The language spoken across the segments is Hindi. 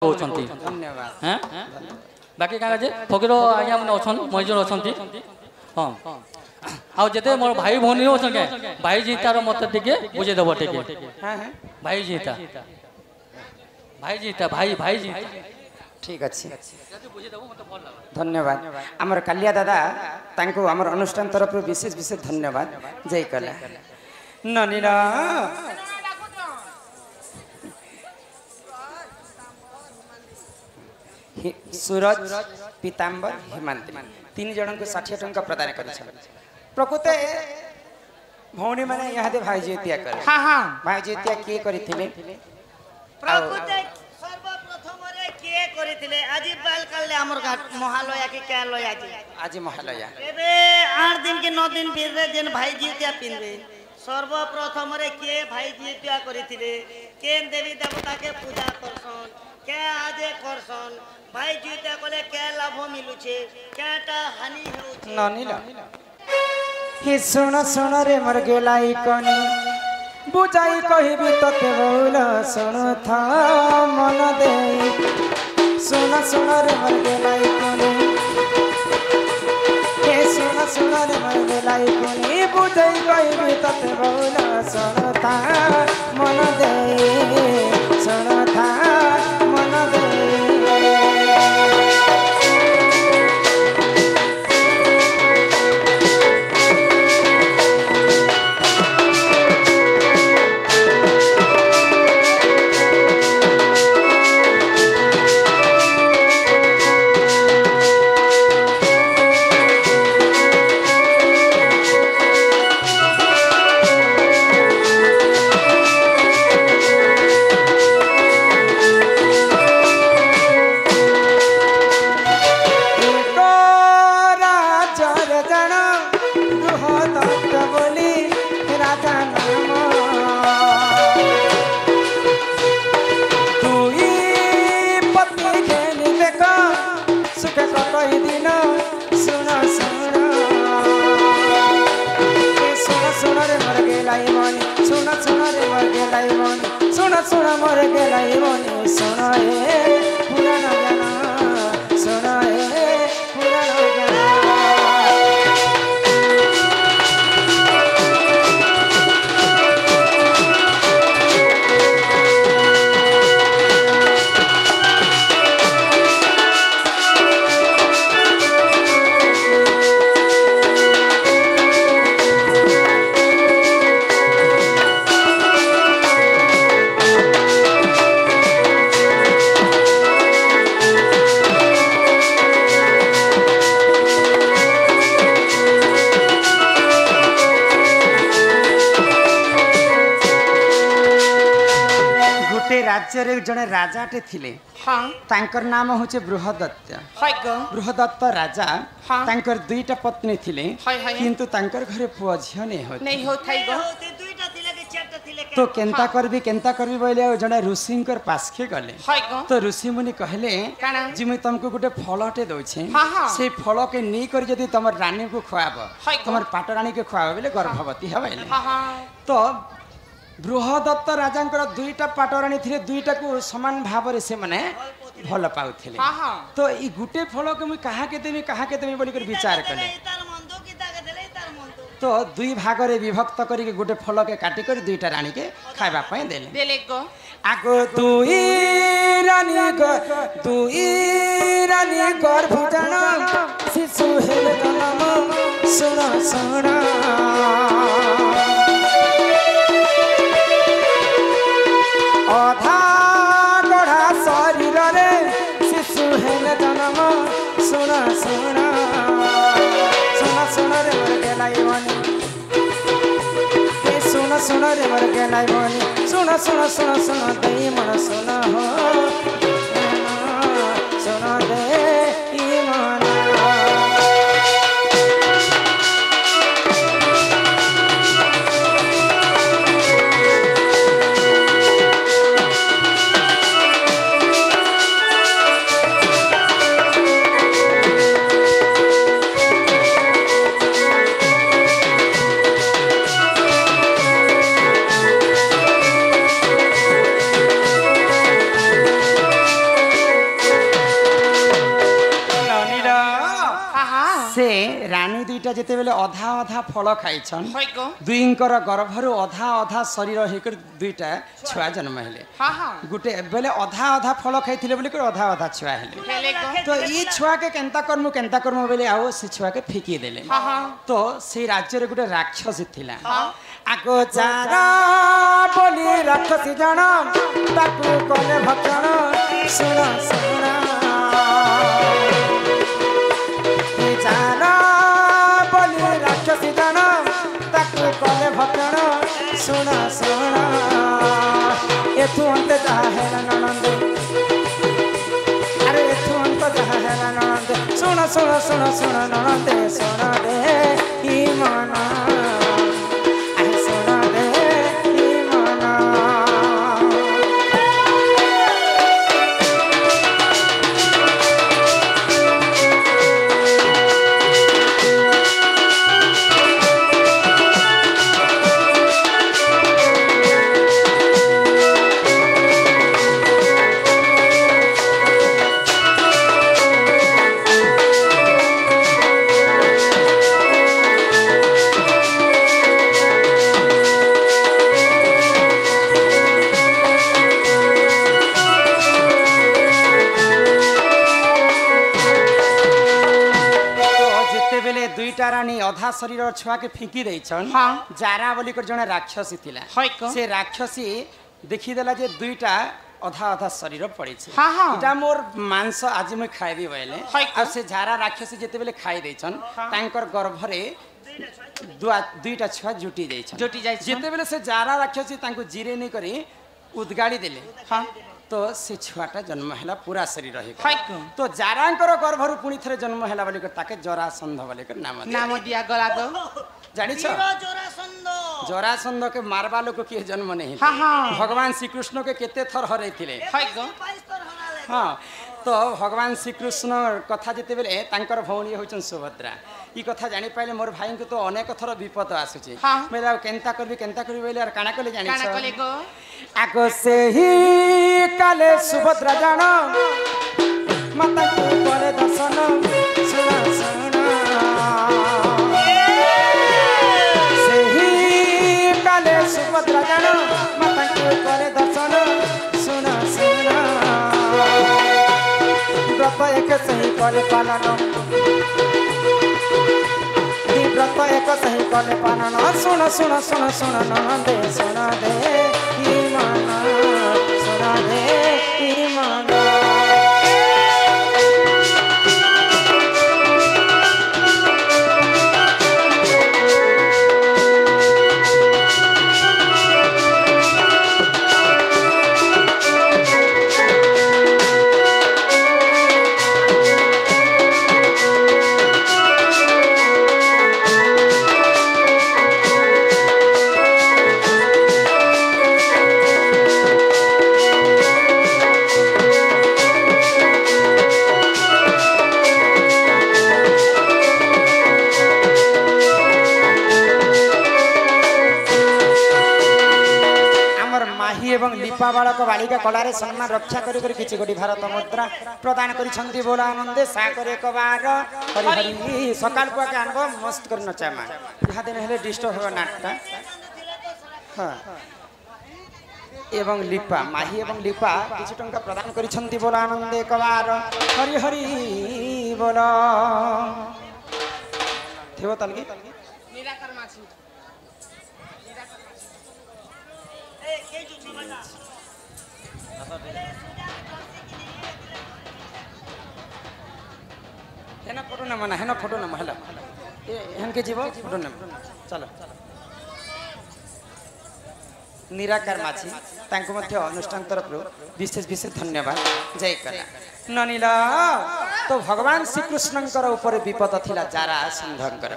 होचंती हैं बाकी का जे फकीर आज्ञा मन अछन मजूर अछंती हां आ जते मोर भाई भौनी अछन के भाई जीतार मत टिके बुझे देबो टिके हां हां भाई जीता भाई भाई जीता ठीक अच्छे धन्यवाद आमर कालिया दादा तांको आमर अनुष्ठान तरफ विशेष विशेष धन्यवाद जय कला ननीला सूरज पीताम्बर हेमंत तीन जन को 60 टंका प्रदान कर प्रकृत भौणी माने यहाँ दे भाई जेतिया कर हाँ हाँ भाई जेतिया के करथिले प्रकृत सर्वप्रथम रे के करथिले आज बाल काले हमर महालया के क्या लया आज महालया एबे 8 दिन के 9 दिन फिर दिन भाई जेतिया पिनबे सर्वप्रथम रे के भाई जेतिया करथिले केन देवी देवता के पूजा करसन के आजे करसन भाई जीता कोले क्या लाभ मिलुछे क्याटा हानि होउछे ननीला हे सुन सुन रे मर गेलाई कोनी बुझाई कहिबी तते बोल सुन था मन दे सुन सुन रे मर गेलाई कोनी हे सुन सुन रे मर गेलाई कोनी बुझाई कहिबी तते बोल सुन था मन दे सुन था मन दे सुना मर गेलाई मनी सुना ए पुराण गाना सुना ए पुराण गाना राज्य रे जने राजाटे थिले हां तांकर नाम होचे बृहदत्त हाय गो बृहदत्त राजा तांकर दुईटा पत्नी थिले किंतु तांकर घरे पुआ झियो नहीं हो थाई गो दुईटा थिले के चारटा थिले तो केंता करबी बोले जने ऋषिंकर पासखे गले तो ऋषि मुनि कहले जी मैं तुमको गुटे फलटे दोछे से फल के नी कर जदी तमर रानी को खुआब तमर पाट रानी के खुआब बोले गर्भवती हेबे तो बृहदत्त राजा दुईटा पाटराणी थे दुईटा को समान भाव से माने भल पाउथिले तो ई गुटे फल के मुई कहा के देमी बोली कर विचार कले तो दुई भाग रे विभक्त करी के गुटे फल के काटी कर दुईटा रानी के खाइबा पय देले आगो दुई रानी गर्भ जाना शिशु हेले जन्म सुना सुना अधा गढ़ा शरीर रे शिशु हेले जन्म सुना सुना सुना सुना रे मर गेलाई मनी सुना सुना रे मर गेलाई मनी सुना सुना सुना सुना दे मन सुना हो सुना दे ई मन से रानी दुईटा जिते बेले अधा अधा फल खाइछन दुईंकर गर्भरु अधा अधा शरीर हेकर दुईटा छुआ जन्म हेले गुटे बेले अधा अधा फल खाइथिले बोली कर अधा अधा छुआ हेले तो ई छुआ के केंता कर्म बेले आओ से छुआ के फेकी देले तो से राज्य रे गुटे राक्षसी थिला आको चारा बोली राक्षसी जण ताकू कोले भक्षण सुना सुना चारा बोली राक्षसी जण ताकू कोले भक्षण सुना सुना एथु अंत जाहे ननंदे अरे एथु अंत जाहे ननंदे सुना सुना सुना सुना ननंदे सुना दे ई मना अधा शरीर छुआ के फिंकी देछन जारा बोली कर जने राक्षसी थिला से राक्षसी देखि देला जे दुईटा अधा अधा शरीर पड़ी छे इटा मोर मांस आज मैं खाइबी बोले आ से जारा राक्षसी जेते बेले खाइ देछन तांकर गर्भ रे दुईटा छुआ जुटी जाय जेते बेले से जारा राक्षसी तांको जिरे नै करी उद्गाड़ी देले तो से छुआटा जन्म हैला पूरा शरीर रहे तो जारांकर गर्भरु पुणी थरे जन्म हैला बोली कर ताके जरासंध बोली कर नाम दिया गला गो जानि छ जरासंध के मारबा लोक के जन्म नहीं भगवान श्री कृष्ण के केते थर हरै थिले हां तो भगवान श्री कृष्ण कथा जेते बेले तांकर भौणी होचन सुभद्रा ई कथा जानि पाइले मोर भाई को तो अनेक थर विपद आसुची मेला केंता करबी बोले और काना कले जानि छ आको से ही काले सुभद्रा जान माता को करे दर्शन सुना सुना से ही काले सुभद्रा जान माता को करे दर्शन सुना सुना व्रत एक सही करे पालन व्रत एक सही करे पालन सुन सुन सुन सुन नंदे सुना दे ईमाना सुना दे ईमाना लिपा बालक बालिका कलारे सम्मान रक्षा करी किछि गोटी भारत मुद्रा प्रदान करिसंती बोला आनंदे साकर एक बार हरि हरि सकाल पुआ के आनबो मस्त कर नचामा यहा दिन हेले डिस्टर्ब हो नाटटा हां एवं लिपा माही एवं लिपा किछि टंका प्रदान करिसंती बोला आनंदे एक बार हरि हरि बोला थेव तलगी निराकर माछी हेना फोटो न मना हेना फोटो न महला एहन के जीव फोटो न चलो निराकार माछी तांको मध्य अनुष्ठान तरफ विशेष विशेष धन्यवाद जय कला ननीला तो भगवान श्री कृष्णंकर ऊपर विपद थिला जारा संधंकर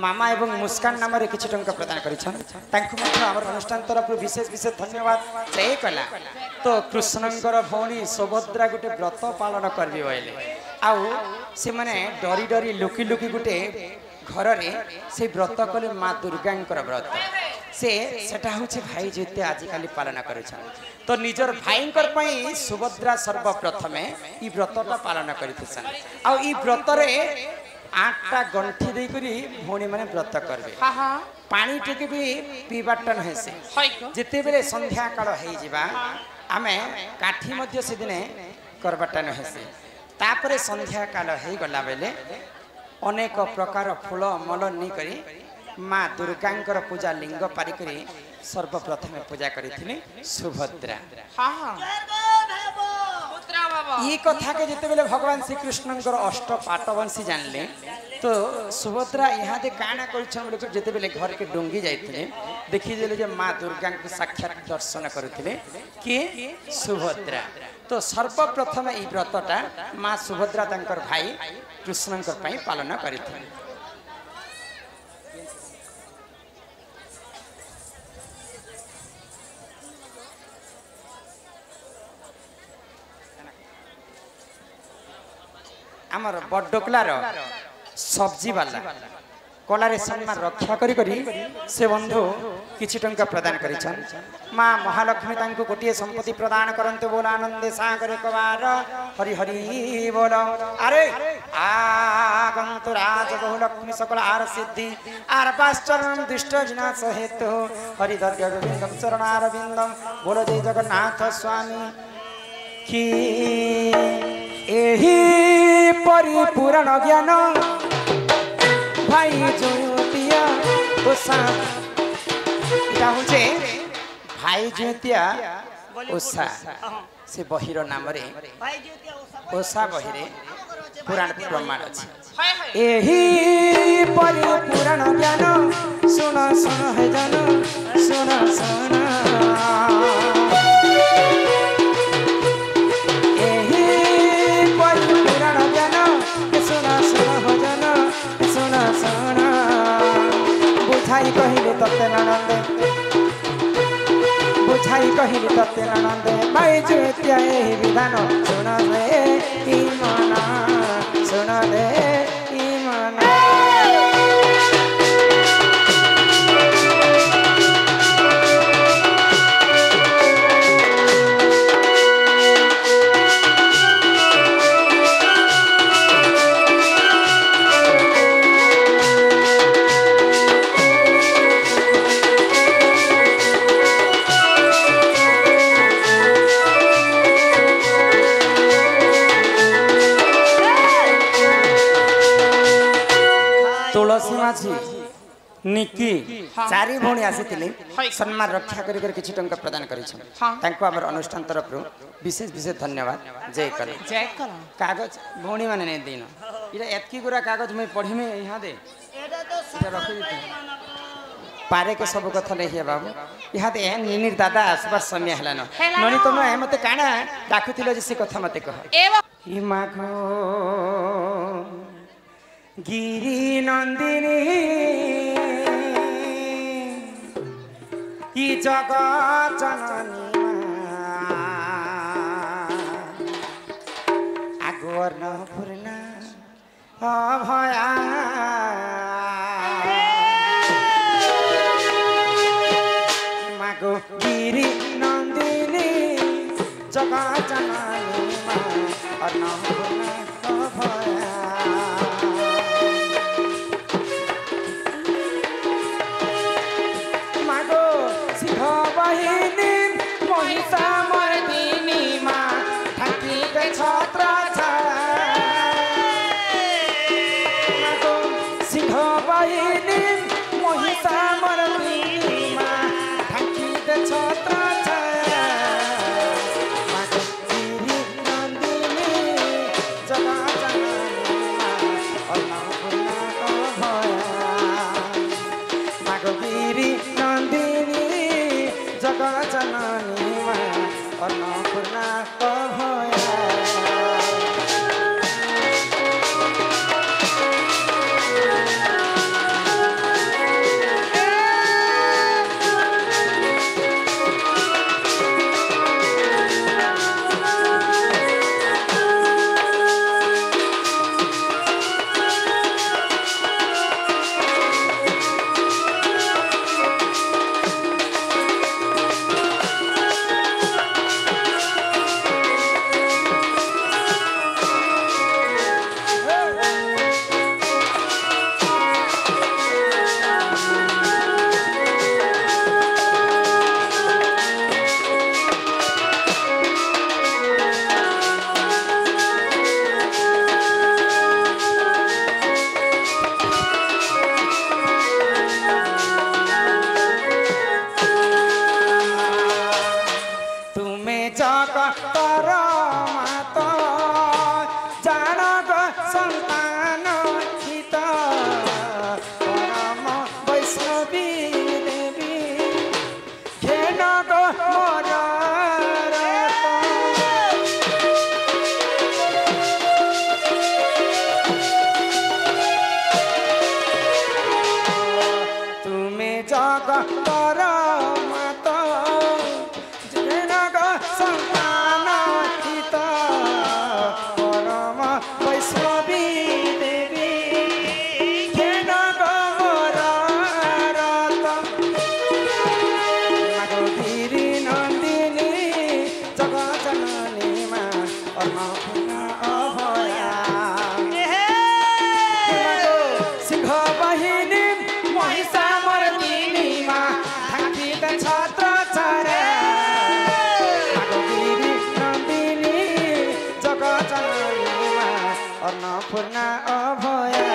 मामा एवं मुस्कान नाम रे किछि टंका प्रदान करिछन तांको मध्य हमर अनुष्ठान तरफ विशेष विशेष धन्यवाद जय कला तो कृष्णंकर भौणी सुभद्रा गुटे व्रत पालन करबी बोले आउ से माने डरी डरी लुकी लुकी गुटे घर रे से व्रत कले माँ दुर्गांकर व्रत से सेटा होछि भाई जेते आजिकाली पालन करिछन तो निजर भाईंकर पई सुभद्रा सर्वप्रथमे ई व्रतटा पालन करिथिसन आ ई व्रत रे आठटा गंठी दे करी भौणी माने व्रत करबे पानी टिके भी पीबाटा नहीं से जिते बेले संध्या काल हो जिबा आमे काठी मध्य से दिने करबाटा नहीं से तापरे संध्या काल हो गला बेले अनेक प्रकार फूल मल नहीं करी माँ दुर्गांकर पूजा लिंग पारिकरी सर्वप्रथम पूजा करी सुभद्रा ये कथा के जिते बेले भगवान श्री कृष्ण अष्ट पाटवंशी जानले तो सुभद्रा यहाँ दे काना कर जिते बेले घर के डोंगी जाते देखी देले जे माँ दुर्गा को साक्षात दर्शन करुले कि सुभद्रा तो सर्वप्रथम ये व्रतटा माँ सुभद्रा तंकर भाई कृष्ण पालन करते आमर बडोकलार सब्जी वाला कलारे सम्मान रक्षा करी करी से बंधु किछि टंका प्रदान करिछन माँ महालक्ष्मी तांको गोटे संपत्ति प्रदान करंतु बोल आनंदे सागर कवार हरि हरि बोल अरे आगंतु राज बहु लक्ष्मी सकल आर सिद्धि आर पाश्चरण दुष्ट विनाश हेतु हरि दर्ग गोविंदम चरणार बिंदम बोल जय जगन्नाथ स्वामी की एही परिपूर्ण ज्ञान भाई ज्योतिया उषा इटा होचे भाई ज्योतिया उषा से बहिर नाम रे उषा बहिरे पुराण प्रमाण अछि एही परिपूर्ण ज्ञान सुन सुन है जन सुन सुन बुझाई कहले तत्ते ननंदे बुझाई कहले तत्ते ननंदे भाई ज्योतिया एही विधान सुन दे ई मना सुन दे ई मना तुलसी माझी निकी चारि भौणी आसीथिले सम्मान रक्षा करी कर किछि टंका प्रदान करिछन तांको हमर अनुष्ठान तरफ विशेष विशेष धन्यवाद जय कर कागज भौणी माने नै दिन इरा एतकी गुरा कागज मैं पढी में यहाँ दे एटा तो रखी पारे के सब कथा नहीं है बाबू यहाँ दे निनिर दादा आसबार समय हलान ननी तुम मते काना डाकुथिलो जे से कथा मते कह ई माघो गिरी नंदिनी ई जगत जननी आगोर न पूर्णा अभया मागो गिरी नंदिनी जगत जननी और न पूर्णा अभया जगत जननी अन्नपूर्णा अन्नपूर्णा अभया सिंह बहिनी महिषामर्दिनी मा थाकित छत्र छारे नागगिरी नन्दिनी जगत जननी मा अन्नपूर्णा अभया